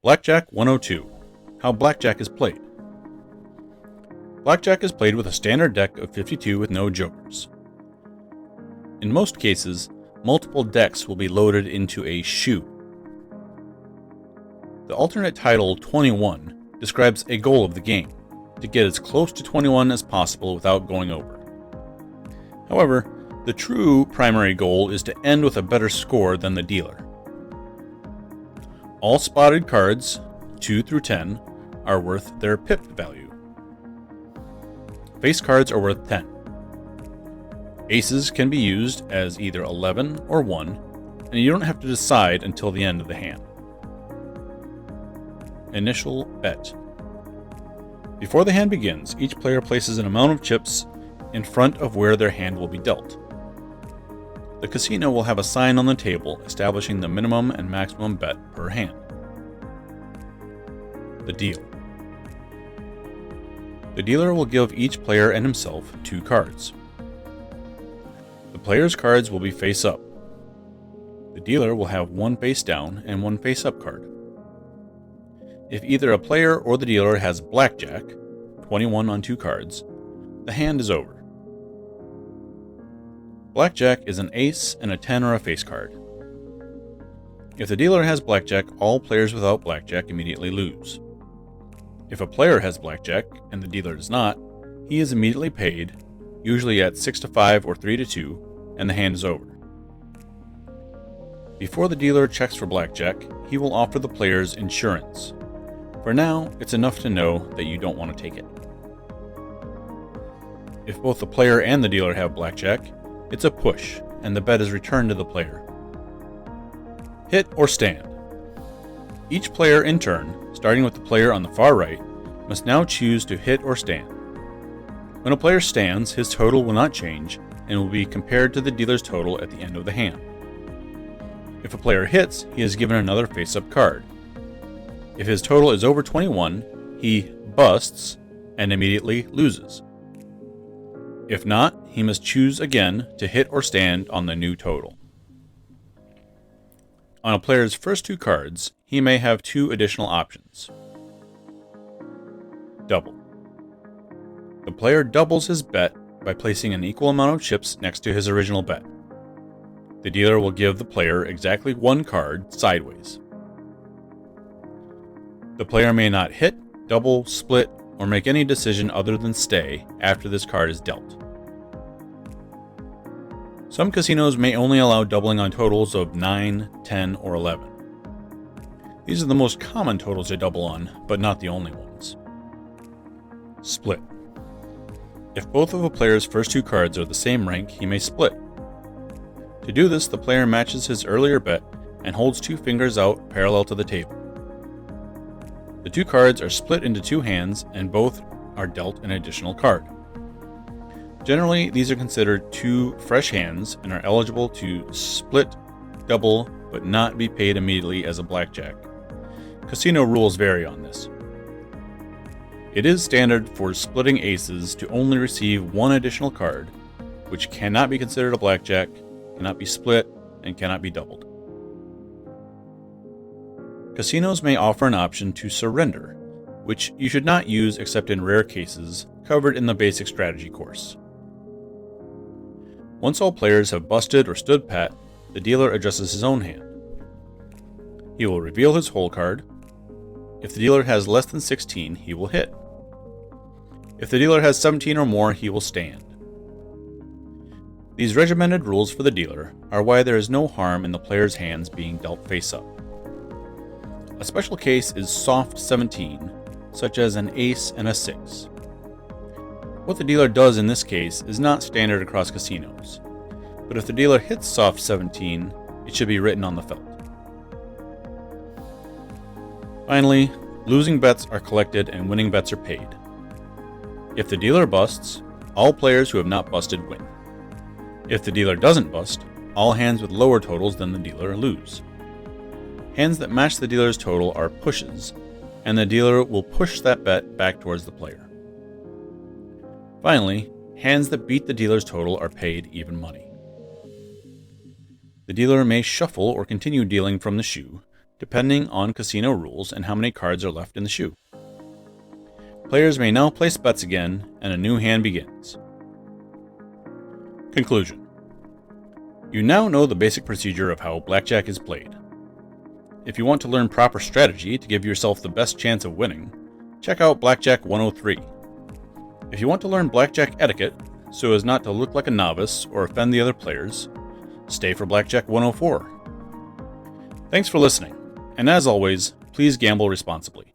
Blackjack 102. How Blackjack is played. Blackjack is played with a standard deck of 52 with no jokers. In most cases, multiple decks will be loaded into a shoe. The alternate title 21 describes a goal of the game, to get as close to 21 as possible without going over. However, the true primary goal is to end with a better score than the dealer. All spotted cards, 2 through 10, are worth their pip value. Face cards are worth 10. Aces can be used as either 11 or 1, and you don't have to decide until the end of the hand. Initial bet. Before the hand begins, each player places an amount of chips in front of where their hand will be dealt. The casino will have a sign on the table establishing the minimum and maximum bet per hand. The deal. The dealer will give each player and himself 2 cards. The player's cards will be face up. The dealer will have 1 face down and 1 face up card. If either a player or the dealer has Blackjack, 21 on 2 cards, the hand is over. Blackjack is an ace and a 10 or a face card. If the dealer has Blackjack, all players without Blackjack immediately lose. If a player has Blackjack and the dealer does not, he is immediately paid, usually at 6-5 or 3-2, and the hand is over. Before the dealer checks for Blackjack, he will offer the players insurance. For now, it's enough to know that you don't want to take it. If both the player and the dealer have Blackjack, it's a push, and the bet is returned to the player. Hit or stand. Each player in turn, starting with the player on the far right, must now choose to hit or stand. When a player stands, his total will not change and will be compared to the dealer's total at the end of the hand. If a player hits, he is given another face-up card. If his total is over 21, he busts and immediately loses. If not, he must choose again to hit or stand on the new total. On a player's first 2 cards, he may have 2 additional options. Double. The player doubles his bet by placing an equal amount of chips next to his original bet. The dealer will give the player exactly 1 card sideways. The player may not hit, double, split, or make any decision other than stay after this card is dealt. Some casinos may only allow doubling on totals of 9, 10, or 11. These are the most common totals to double on, but not the only ones. Split. If both of a player's first 2 cards are the same rank, he may split. To do this, the player matches his earlier bet and holds 2 fingers out parallel to the table. The 2 cards are split into 2 hands and both are dealt an additional card. Generally, these are considered 2 fresh hands and are eligible to split, double, but not be paid immediately as a blackjack. Casino rules vary on this. It is standard for splitting aces to only receive 1 additional card, which cannot be considered a blackjack, cannot be split, and cannot be doubled. Casinos may offer an option to surrender, which you should not use except in rare cases covered in the basic strategy course. Once all players have busted or stood pat, the dealer adjusts his own hand. He will reveal his hole card. If the dealer has less than 16, he will hit. If the dealer has 17 or more, he will stand. These regimented rules for the dealer are why there is no harm in the player's hands being dealt face-up. A special case is soft 17, such as an ace and a 6. What the dealer does in this case is not standard across casinos, but if the dealer hits soft 17, it should be written on the felt. Finally, losing bets are collected and winning bets are paid. If the dealer busts, all players who have not busted win. If the dealer doesn't bust, all hands with lower totals than the dealer lose. Hands that match the dealer's total are pushes, and the dealer will push that bet back towards the player. Finally, hands that beat the dealer's total are paid even money. The dealer may shuffle or continue dealing from the shoe, depending on casino rules and how many cards are left in the shoe. Players may now place bets again, and a new hand begins. Conclusion. You now know the basic procedure of how Blackjack is played. If you want to learn proper strategy to give yourself the best chance of winning, check out Blackjack 103. If you want to learn Blackjack etiquette, so as not to look like a novice or offend the other players, stay for Blackjack 104. Thanks for listening, and as always, please gamble responsibly.